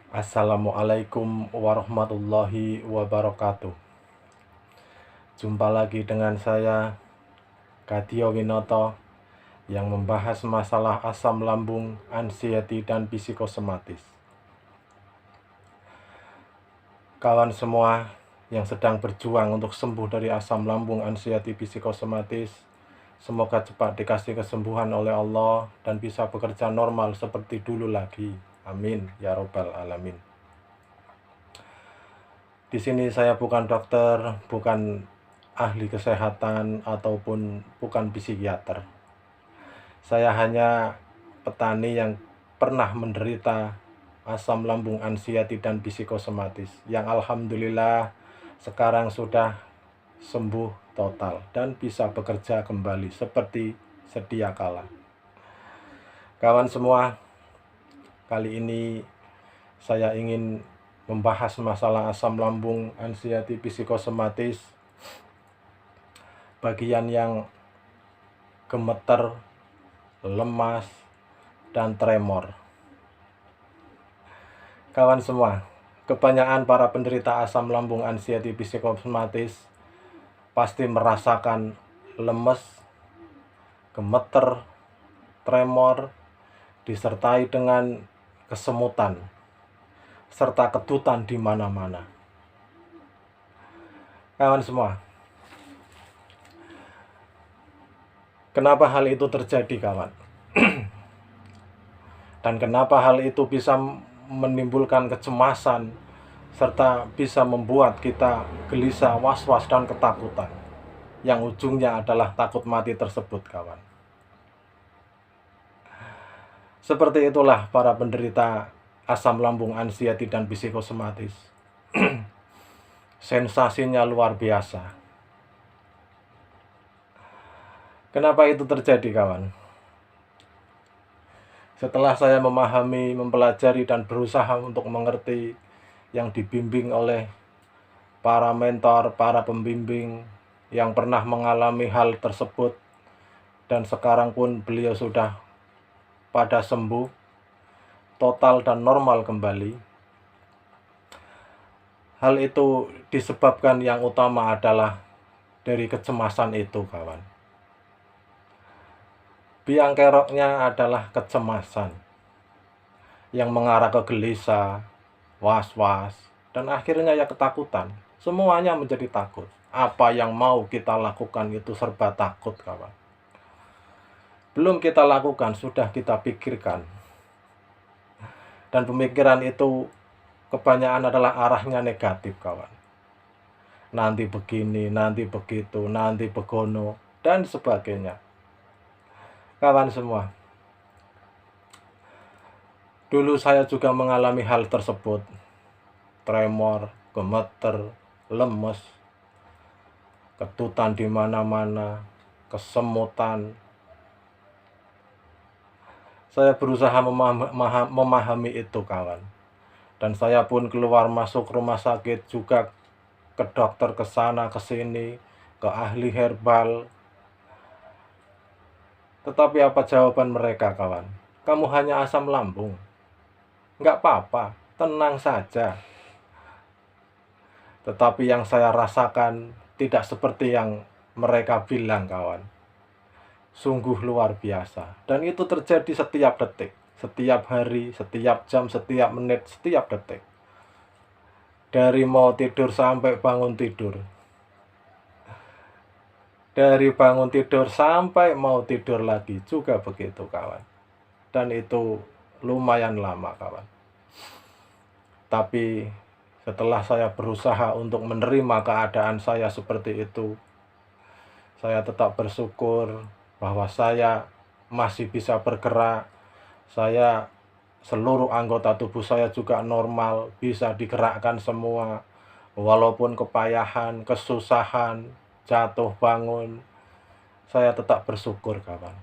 Assalamualaikum warahmatullahi wabarakatuh. Jumpa lagi dengan saya, Kadyo Winoto, yang membahas masalah asam lambung, anxiety, dan psikosomatis. Kawan semua yang sedang berjuang untuk sembuh dari asam lambung, anxiety, psikosomatis, semoga cepat dikasih kesembuhan oleh Allah dan bisa bekerja normal seperti dulu lagi. Amin ya robbal alamin. Di sini saya bukan dokter, bukan ahli kesehatan, ataupun bukan psikiater. Saya hanya petani yang pernah menderita asam lambung, anxiety, dan psikosomatis, yang alhamdulillah sekarang sudah sembuh total dan bisa bekerja kembali seperti sedia kala. Kawan semua, kali ini saya ingin membahas masalah asam lambung, anxiety, psikosomatis, bagian yang gemeter, lemas, dan tremor. Kawan semua, kebanyakan para penderita asam lambung, anxiety, psikosomatis pasti merasakan lemes, gemeter, tremor, disertai dengan kesemutan serta ketutan di mana-mana. Kawan semua, kenapa hal itu terjadi, kawan? Dan kenapa hal itu bisa menimbulkan kecemasan serta bisa membuat kita gelisah, was-was, dan ketakutan, yang ujungnya adalah takut mati tersebut, kawan. Seperti itulah para penderita asam lambung, anxiety, dan psikosomatis. Sensasinya luar biasa. Kenapa itu terjadi, kawan? Setelah saya memahami, mempelajari, dan berusaha untuk mengerti yang dibimbing oleh para mentor, para pembimbing yang pernah mengalami hal tersebut, dan sekarang pun beliau sudah pada sembuh total dan normal kembali. Hal itu disebabkan yang utama adalah dari kecemasan itu, kawan. Biang keroknya adalah kecemasan yang mengarah ke gelisah, was-was, dan akhirnya ya ketakutan. Semuanya menjadi takut. Apa yang mau kita lakukan itu serba takut, kawan. Belum kita lakukan, sudah kita pikirkan. Dan pemikiran itu kebanyakan adalah arahnya negatif, kawan. Nanti begini, nanti begitu, nanti begono, dan sebagainya. Kawan semua, dulu saya juga mengalami hal tersebut. Tremor, gemeter, lemes, ketutan di mana-mana, kesemutan. Saya berusaha memahami itu, kawan. Dan saya pun keluar masuk rumah sakit juga, ke dokter, ke sana, ke sini, ke ahli herbal. Tetapi apa jawaban mereka, kawan? Kamu hanya asam lambung. Nggak apa-apa, tenang saja. Tetapi yang saya rasakan tidak seperti yang mereka bilang, kawan. Sungguh luar biasa. Dan itu terjadi setiap detik, setiap hari, setiap jam, setiap menit, setiap detik. Dari mau tidur sampai bangun tidur. Dari bangun tidur sampai mau tidur lagi juga begitu, kawan. Dan itu lumayan lama, kawan. Tapi setelah saya berusaha untuk menerima keadaan saya seperti itu, saya tetap bersyukur bahwa saya masih bisa bergerak. Seluruh anggota tubuh saya juga normal, bisa digerakkan semua. Walaupun kepayahan, kesusahan, jatuh bangun, saya tetap bersyukur, kawan.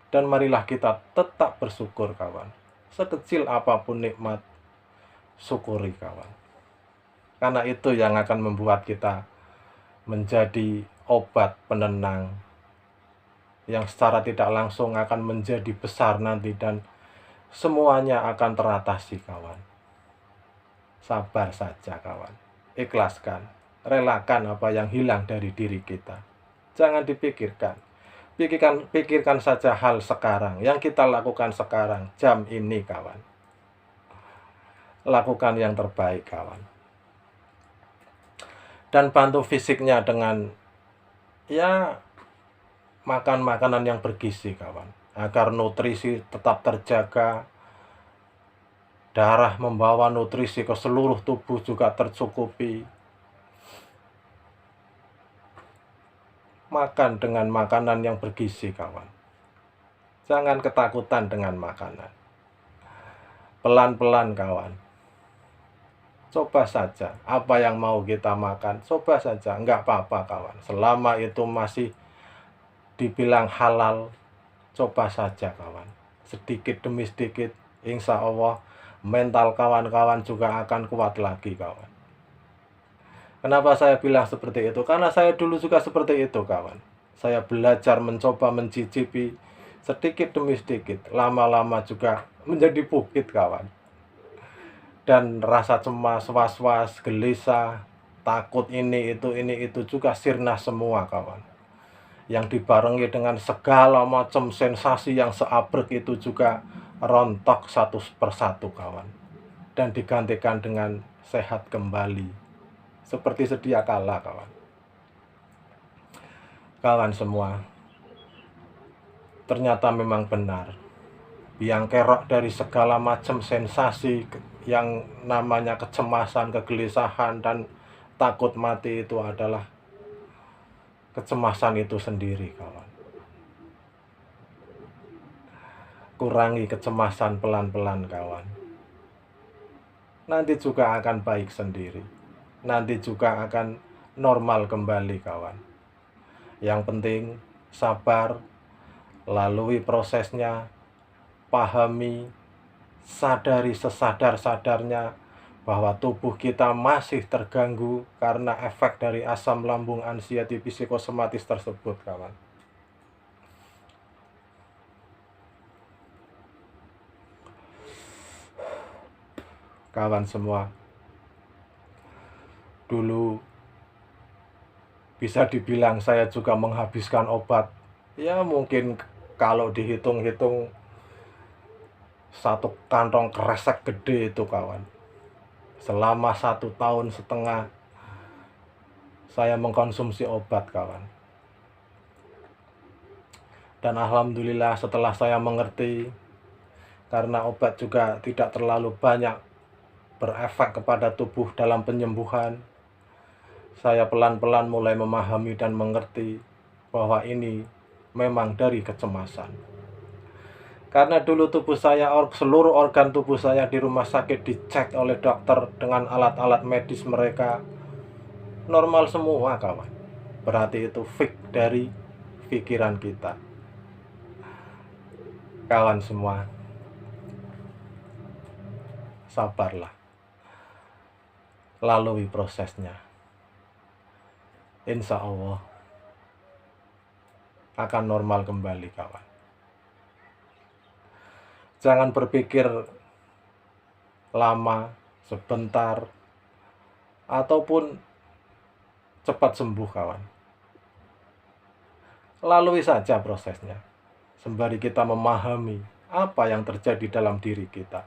Dan marilah kita tetap bersyukur, kawan. Sekecil apapun nikmat, syukuri, kawan. Karena itu yang akan membuat kita menjadi obat penenang yang secara tidak langsung akan menjadi besar nanti, dan semuanya akan teratasi, kawan. Sabar saja kawan. Ikhlaskan. Relakan apa yang hilang dari diri kita. Jangan dipikirkan. Pikirkan saja hal sekarang. Yang kita lakukan sekarang. Jam ini kawan. Lakukan yang terbaik kawan. Dan bantu fisiknya dengan ya makan makanan yang bergizi kawan. Agar nutrisi tetap terjaga. Darah membawa nutrisi ke seluruh tubuh juga tercukupi. Makan dengan makanan yang bergizi kawan. Jangan ketakutan dengan makanan. Pelan-pelan kawan. Coba saja apa yang mau kita makan. Coba saja, enggak apa-apa kawan. Selama itu masih dibilang halal, coba saja kawan. Sedikit demi sedikit, insya Allah mental kawan-kawan juga akan kuat lagi kawan. Kenapa saya bilang seperti itu? Karena saya dulu juga seperti itu kawan. Saya belajar mencoba mencicipi sedikit demi sedikit. Lama-lama juga menjadi bukit kawan. Dan rasa cemas, was-was, gelisah, takut ini itu juga sirna semua kawan. Yang dibarengi dengan segala macam sensasi yang seabrek itu juga rontok satu persatu kawan. Dan digantikan dengan sehat kembali. Seperti sedia kala kawan. Kawan semua, ternyata memang benar. Biang kerok dari segala macam sensasi yang namanya kecemasan, kegelisahan, dan takut mati itu adalah kecemasan itu sendiri kawan. Kurangi kecemasan pelan-pelan kawan. Nanti juga akan baik sendiri. Nanti juga akan normal kembali kawan. Yang penting sabar, lalui prosesnya, pahami, sadari sesadar-sadarnya bahwa tubuh kita masih terganggu karena efek dari asam lambung anxiety psikosomatis tersebut kawan. Kawan semua, dulu bisa dibilang saya juga menghabiskan obat. Ya mungkin kalau dihitung-hitung satu kantong kresek gede itu kawan. Selama 1,5 tahun saya mengkonsumsi obat kawan. Dan alhamdulillah setelah saya mengerti, karena obat juga tidak terlalu banyak berefek kepada tubuh dalam penyembuhan, saya pelan-pelan mulai memahami dan mengerti bahwa ini memang dari kecemasan. Karena dulu tubuh saya, seluruh organ tubuh saya di rumah sakit dicek oleh dokter dengan alat-alat medis mereka. Normal semua kawan. Berarti itu fix dari pikiran kita. Kawan semua, sabarlah. Lalui prosesnya. Insya Allah akan normal kembali kawan. Jangan berpikir lama, sebentar, ataupun cepat sembuh kawan. Lalui saja prosesnya, sembari kita memahami apa yang terjadi dalam diri kita.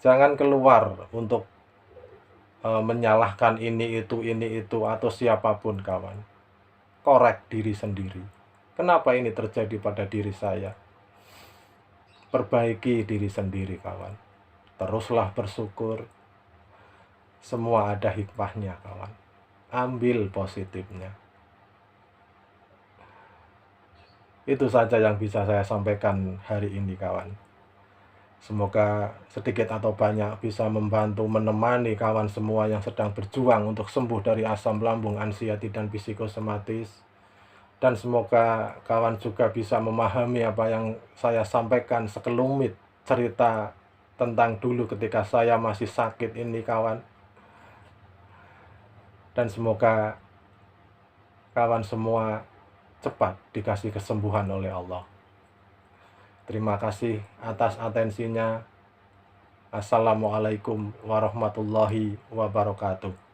Jangan keluar untuk menyalahkan ini itu atau siapapun kawan. Korek diri sendiri. Kenapa ini terjadi pada diri saya? Perbaiki diri sendiri kawan. Teruslah bersyukur. Semua ada hikmahnya kawan. Ambil positifnya. Itu saja yang bisa saya sampaikan hari ini kawan. Semoga sedikit atau banyak bisa membantu menemani kawan semua yang sedang berjuang untuk sembuh dari asam lambung, anxiety, dan psikosomatis. Dan semoga kawan juga bisa memahami apa yang saya sampaikan sekelumit cerita tentang dulu ketika saya masih sakit ini kawan. Dan semoga kawan semua cepat dikasih kesembuhan oleh Allah. Terima kasih atas atensinya. Assalamualaikum warahmatullahi wabarakatuh.